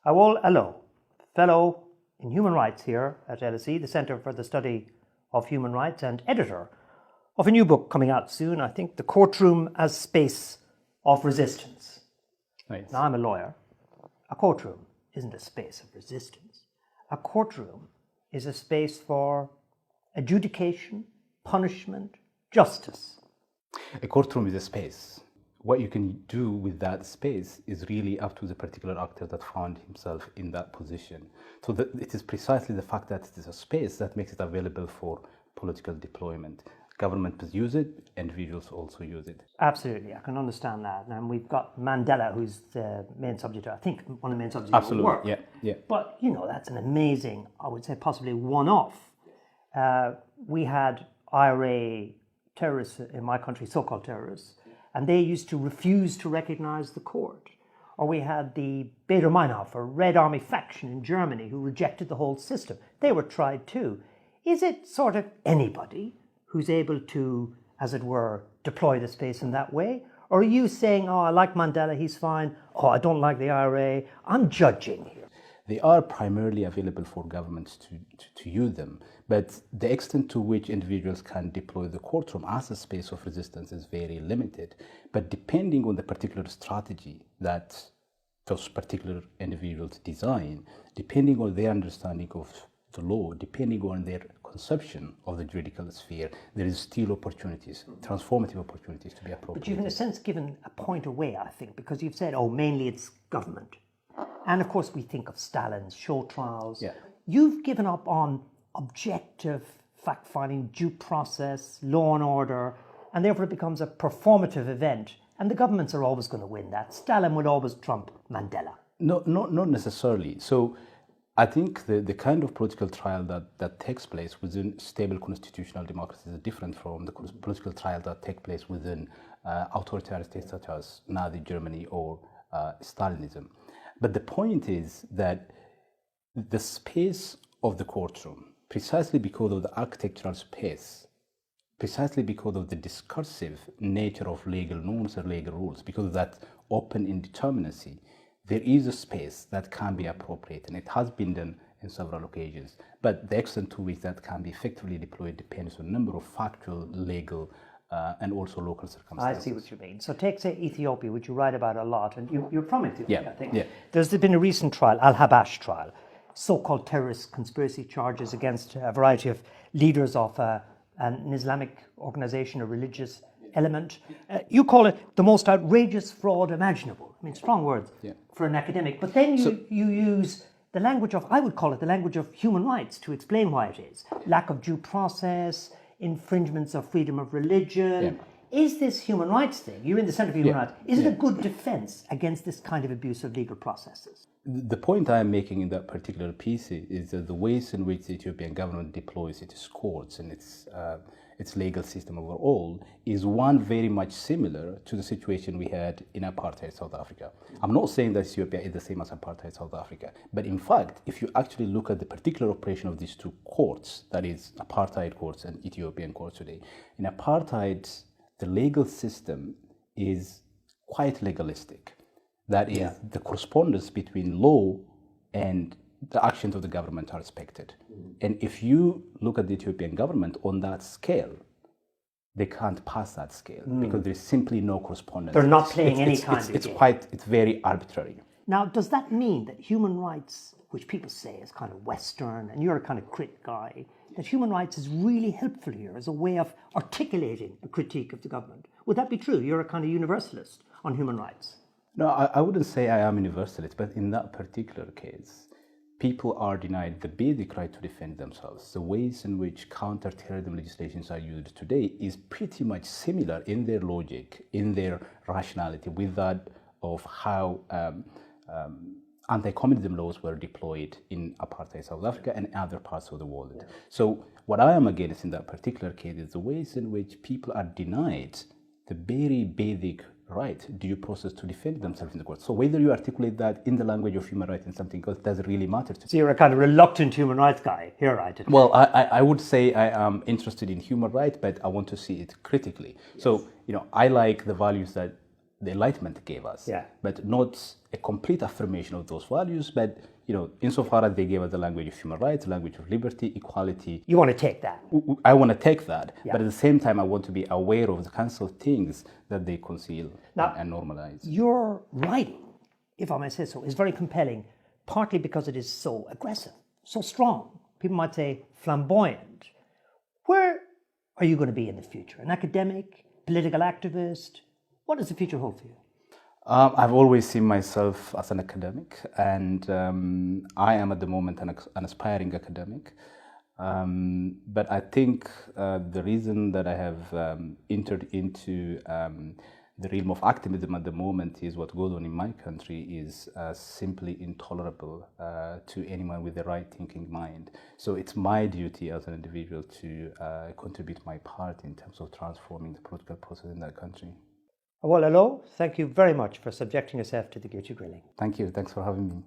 Awol Allo, Fellow in Human Rights here at LSE, the Centre for the Study of Human Rights, and editor of a new book coming out soon, I think, The Courtroom as Space of Resistance. Nice. Now, I'm a lawyer. A courtroom isn't a space of resistance. A courtroom is a space for adjudication, punishment, justice. A courtroom is a space. What you can do with that space is really up to the particular actor that found himself in that position. So it is precisely the fact that it is a space that makes it available for political deployment. Governments use it, individuals also use it. Absolutely, I can understand that. And we've got Mandela, who's the main subject, I think one of the main subjects Absolutely. of the work. Yeah. But, that's an amazing, I would say possibly one-off. We had IRA terrorists in my country, so-called terrorists, and they used to refuse to recognize the court. Or we had the Baader Meinhof, a Red Army faction in Germany, who rejected the whole system. They were tried too. Is it sort of anybody who's able to, as it were, deploy the space in that way? Or are you saying, I like Mandela, he's fine, I don't like the IRA, I'm judging here? They are primarily available for governments to use them, but the extent to which individuals can deploy the courtroom as a space of resistance is very limited. But depending on the particular strategy that those particular individuals design, depending on their understanding of the law, depending on their conception of the juridical sphere, there is still opportunities, transformative opportunities to be appropriated. But you've in a sense given a point away, I think, because you've said, mainly it's government. And of course we think of Stalin's show trials. Yeah. You've given up on objective fact-finding, due process, law and order, and therefore it becomes a performative event. And the governments are always going to win that. Stalin will always trump Mandela. No, not necessarily. So I think the kind of political trial that takes place within stable constitutional democracies is different from the political trial that take place within authoritarian states such as Nazi Germany or Stalinism. But the point is that the space of the courtroom, precisely because of the architectural space, precisely because of the discursive nature of legal norms or legal rules, because of that open indeterminacy, there is a space that can be appropriate, and it has been done in several occasions. But the extent to which that can be effectively deployed depends on a number of factual, legal, and also local circumstances. I see what you mean. So take, say, Ethiopia, which you write about a lot, and you're from Ethiopia, Yeah, I think. yeah. There's been a recent trial, Al-Habash trial, so-called terrorist conspiracy charges against a variety of leaders of an Islamic organization, a religious element. You call it the most outrageous fraud imaginable. I mean, strong words for an academic. But then you use the language of, I would call it the language of human rights to explain why it is. Lack of due process, infringements of freedom of religion. Is this human rights thing? You're in the Centre for Human Rights. Is it a good defence against this kind of abuse of legal processes? The point I am making in that particular piece is that the ways in which the Ethiopian government deploys its courts and its legal system overall is one very much similar to the situation we had in apartheid South Africa. I'm not saying that Ethiopia is the same as apartheid South Africa, but in fact, if you actually look at the particular operation of these two courts, that is apartheid courts and Ethiopian courts today, in apartheid, the legal system is quite legalistic. That is, the correspondence between law and the actions of the government are respected. And if you look at the Ethiopian government on that scale, they can't pass that scale because there's simply no correspondence. They're not playing any kind of game. It's very arbitrary. Now, does that mean that human rights, which people say is kind of Western, and you're a kind of crit guy, that human rights is really helpful here as a way of articulating a critique of the government? Would that be true? You're a kind of universalist on human rights. No, I wouldn't say I am universalist, but in that particular case, people are denied the basic right to defend themselves. The ways in which counter-terrorism legislations are used today is pretty much similar in their logic, in their rationality, with that of how anti-communism laws were deployed in apartheid South Africa and other parts of the world. So what I am against in that particular case is the ways in which people are denied the very basic right, due process to defend themselves in the court. So whether you articulate that in the language of human rights and something else doesn't really matter to me. So you're a kind of reluctant human rights guy here, right? Well, I would say I am interested in human rights, but I want to see it critically. Yes. So, I like the values that the Enlightenment gave us, Yeah. but not a complete affirmation of those values. But insofar as they gave us the language of human rights, the language of liberty, equality, You want to take that. I want to take that. Yeah. But at the same time, I want to be aware of the kinds of things that they conceal and normalize. Your writing, if I may say so, is very compelling, partly because it is so aggressive, so strong. People might say flamboyant. Where are you going to be in the future? An academic, political activist? What does the future hold for you? I've always seen myself as an academic, and I am at the moment an aspiring academic. But I think the reason that I have entered into the realm of activism at the moment is what goes on in my country is simply intolerable to anyone with the right thinking mind. So it's my duty as an individual to contribute my part in terms of transforming the political process in that country. Awal Alo, thank you very much for subjecting yourself to the Guilty Grilling. Thank you. Thanks for having me.